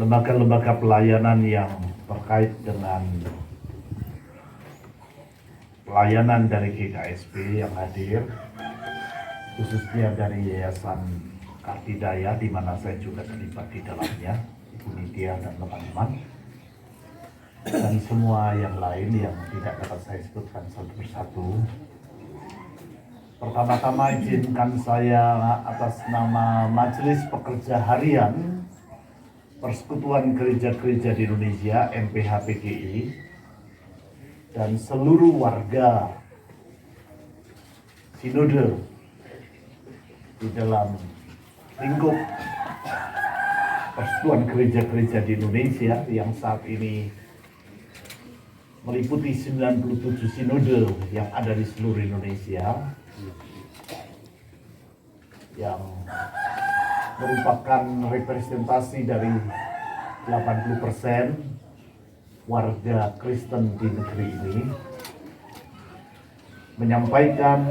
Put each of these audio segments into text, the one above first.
lembaga-lembaga pelayanan yang terkait dengan pelayanan dari GKSP yang hadir, khususnya dari Yayasan Kartidaya, di mana saya juga terlibat di dalamnya, Ibu Nidia dan teman-teman, dan semua yang lain yang tidak dapat saya sebutkan satu persatu. Pertama-tama izinkan saya atas nama Majelis Pekerja Harian Persekutuan Gereja-Gereja di Indonesia (MPH-PGI) dan seluruh warga Sinode di dalam lingkup Persekutuan Gereja-Gereja di Indonesia yang saat ini meliputi 97 sinode yang ada di seluruh Indonesia, yang merupakan representasi dari 80% warga Kristen di negeri ini, menyampaikan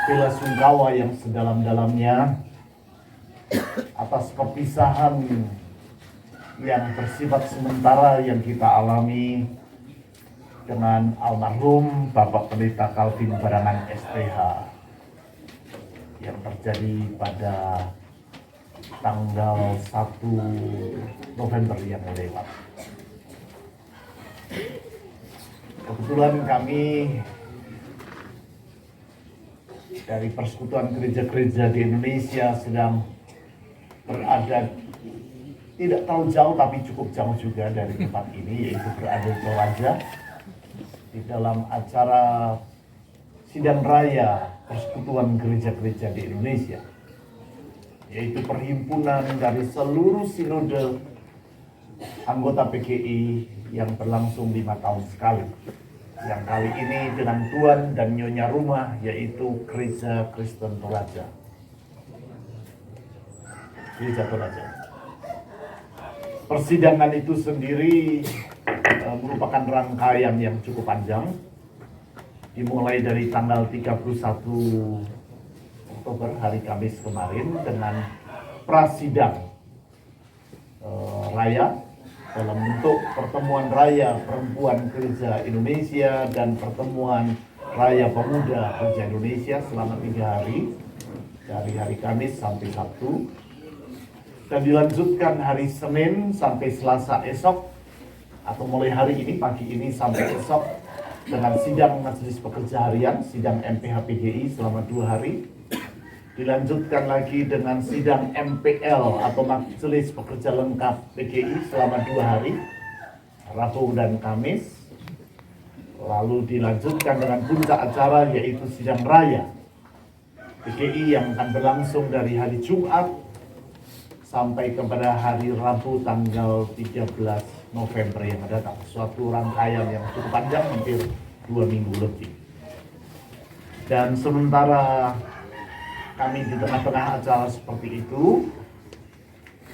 bela sungkawa yang sedalam-dalamnya atas perpisahan yang bersifat sementara yang kita alami dengan almarhum Bapak Pendeta Calvin Barangan SPH yang terjadi pada tanggal 1 November yang lewat. Kebetulan kami dari Persekutuan Gereja-Gereja di Indonesia sedang berada tidak terlalu jauh tapi cukup jauh juga dari tempat ini, yaitu berada di Toraja di dalam acara sidang raya Persekutuan Gereja-Gereja di Indonesia, yaitu perhimpunan dari seluruh sinode anggota PGI yang berlangsung 5 tahun sekali. Yang kali ini dengan tuan dan nyonya rumah, yaitu Gereja Kristen Toraja. Gereja Toraja. Persidangan itu sendiri merupakan rangkaian yang cukup panjang, dimulai dari tanggal 31 Oktober hari Kamis kemarin dengan prasidang raya dalam bentuk pertemuan raya perempuan Gereja Indonesia dan pertemuan raya pemuda Gereja Indonesia selama 3 hari, dari hari Kamis sampai Sabtu, dan dilanjutkan hari Senin sampai Selasa esok, atau mulai hari ini, pagi ini sampai esok, dengan sidang Majelis Pekerja Harian, sidang MPH-PGI selama 2 hari. Dilanjutkan lagi dengan sidang MPL atau Majelis Pekerja Lengkap PGI selama 2 hari, Rabu dan Kamis. Lalu dilanjutkan dengan puncak acara, yaitu sidang raya PGI yang akan berlangsung dari hari Jumat sampai kepada hari Rabu tanggal 13 November yang datang. Suatu rangkaian yang cukup panjang, hampir 2 minggu lebih. Dan sementara kami di tengah-tengah acara seperti itu,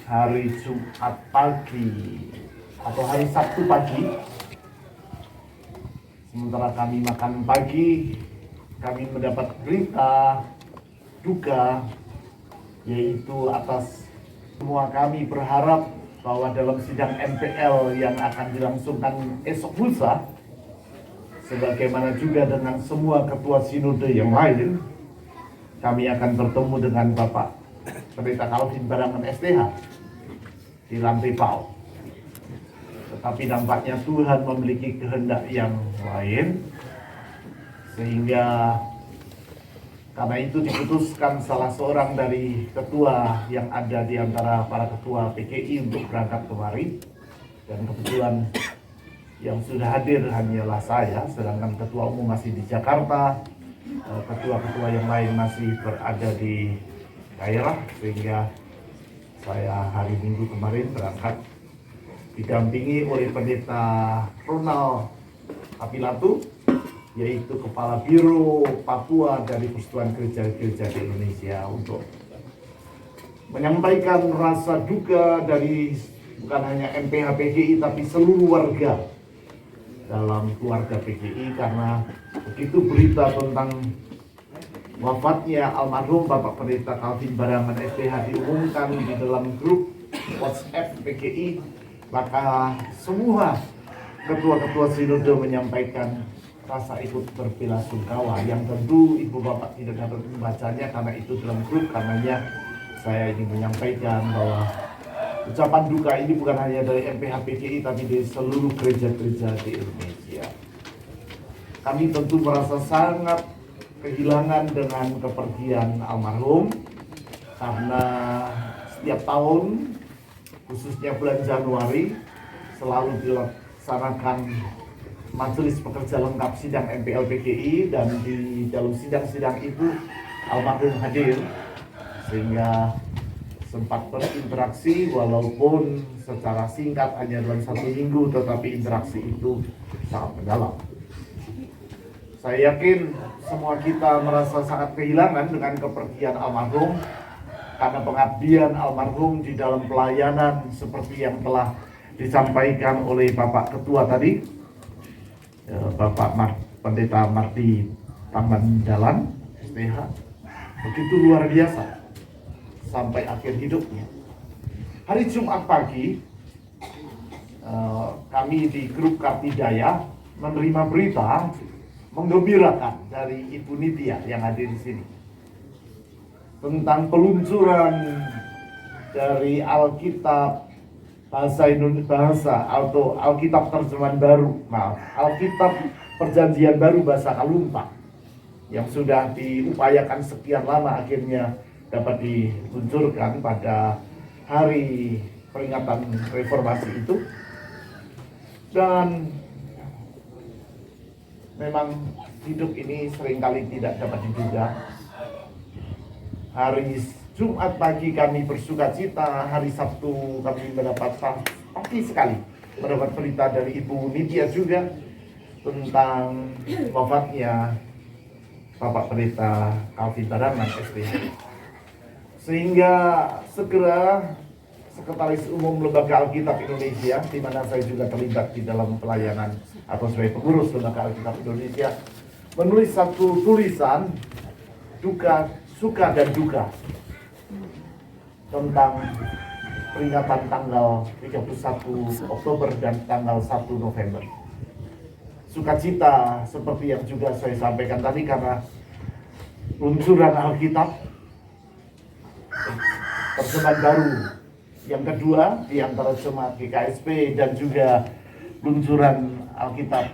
hari Jumat pagi atau hari Sabtu pagi, sementara kami makan pagi, kami mendapat berita duka, yaitu atas semua kami berharap bahwa dalam sidang MPL yang akan dilangsungkan esok lusa, sebagaimana juga dengan semua ketua sinode yang lain, kami akan bertemu dengan Bapak Pendeta Calvin Barangan SPH di lantai PAU. Tetapi nampaknya Tuhan memiliki kehendak yang lain, sehingga karena itu diputuskan salah seorang dari ketua yang ada di antara para ketua PGI untuk berangkat kemari, dan kebetulan yang sudah hadir hanyalah saya, sedangkan ketua umum masih di Jakarta, ketua-ketua yang lain masih berada di daerah, sehingga saya hari Minggu kemarin berangkat didampingi oleh Pendeta Ronald Apilatu, yaitu Kepala Biro Papua dari Persekutuan Gereja-Gereja di Indonesia, untuk menyampaikan rasa duka dari bukan hanya MPH-PGI tapi seluruh warga dalam keluarga PGI, karena begitu berita tentang wafatnya almarhum Bapak Pendeta Calvin Barangan SPH diumumkan di dalam grup WhatsApp PGI, maka semua ketua-ketua sinode menyampaikan rasa ikut berbelasungkawa, yang tentu ibu bapak tidak dapat membacanya karena itu dalam grup. Karenanya saya ingin menyampaikan bahwa ucapan duka ini bukan hanya dari MPH PGI tapi dari seluruh gereja-gereja di Indonesia. Kami tentu merasa sangat kehilangan dengan kepergian almarhum, karena setiap tahun khususnya bulan Januari selalu dilaksanakan majelis pekerja lengkap sidang MPL PGI, dan di dalam sidang-sidang itu almarhum hadir, sehingga sempat berinteraksi walaupun secara singkat hanya dalam 1 minggu, tetapi interaksi itu sangat mendalam. Saya yakin semua kita merasa sangat kehilangan dengan kepergian almarhum, karena pengabdian almarhum di dalam pelayanan seperti yang telah disampaikan oleh Bapak Ketua tadi, Bapak Pendeta Marti Tambandalan STH, begitu luar biasa sampai akhir hidupnya. Hari Jumat pagi kami di grup Kartidaya menerima berita menggembirakan dari Ibu Nitya yang hadir di sini tentang peluncuran dari Alkitab bahasa Indonesia atau Alkitab terjemahan baru, Alkitab Perjanjian Baru bahasa Kalumpang, yang sudah diupayakan sekian lama akhirnya dapat diluncurkan pada hari peringatan reformasi itu. Dan memang hidup ini seringkali tidak dapat diduga. Hari Jumat pagi kami bersuka cita, hari Sabtu kami mendapat pagi sekali mendapat berita dari Ibu Nitya juga tentang wafatnya Bapak Pendeta Calvin Tarangan STH. Sehingga segera Sekretaris Umum Lembaga Alkitab Indonesia, di mana saya juga terlibat di dalam pelayanan atau sebagai pengurus Lembaga Alkitab Indonesia, menulis satu tulisan duka, suka dan duka tentang peringatan tanggal 31 Oktober dan tanggal 1 November. Sukacita seperti yang juga saya sampaikan tadi karena luncuran Alkitab terjemahan baru yang kedua di antara jemaat GKSP, dan juga luncuran Alkitab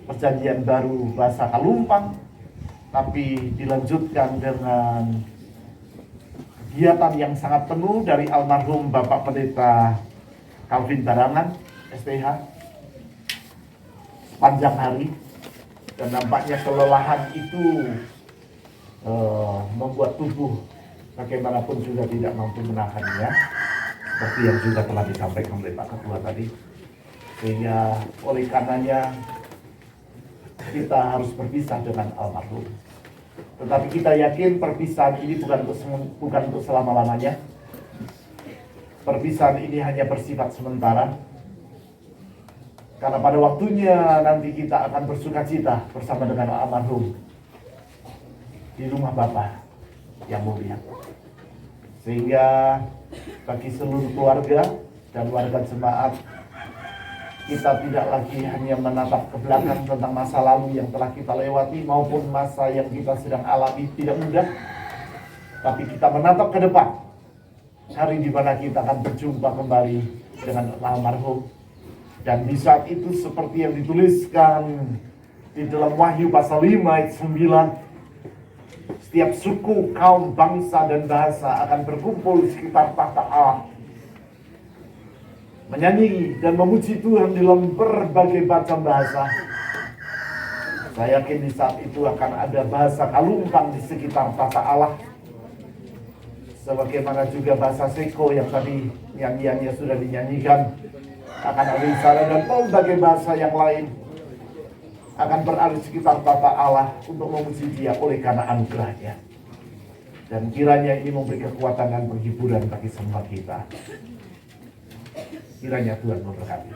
Perjanjian Baru bahasa Kalumpang, tapi dilanjutkan dengan kegiatan yang sangat penuh dari almarhum Bapak Pendeta Calvin Tarangan STH sepanjang hari, dan nampaknya kelelahan itu membuat tubuh bagaimanapun juga tidak mampu menahannya, seperti yang juga telah disampaikan oleh Pak Ketua tadi. Sehingga oleh karenanya kita harus berpisah dengan almarhum. Tetapi kita yakin perpisahan ini bukan untuk selama-lamanya. Perpisahan ini hanya bersifat sementara. Karena pada waktunya nanti kita akan bersukacita bersama dengan almarhum di rumah Bapa yang mulia. Sehingga bagi seluruh keluarga dan warga jemaat, kita tidak lagi hanya menatap ke belakang tentang masa lalu yang telah kita lewati maupun masa yang kita sedang alami tidak mudah, tapi kita menatap ke depan, hari di mana kita akan berjumpa kembali dengan almarhum. Dan di saat itu seperti yang dituliskan di dalam Wahyu pasal 5 ayat 9, setiap suku, kaum, bangsa, dan bahasa akan berkumpul di sekitar tahta Allah, menyanyi dan memuji Tuhan dalam berbagai macam bahasa. Saya yakin di saat itu akan ada bahasa Kalumpang di sekitar tahta Allah, sebagaimana juga bahasa Seko yang tadi nyanyiannya sudah dinyanyikan. Akan ada di sana, dan berbagai bahasa yang lain akan berada di sekitar tahta Allah untuk memuji Dia oleh karena anugerahnya. Dan kiranya ini memberi kekuatan dan penghiburan bagi semua kita. Kiranya Tuhan memberkati.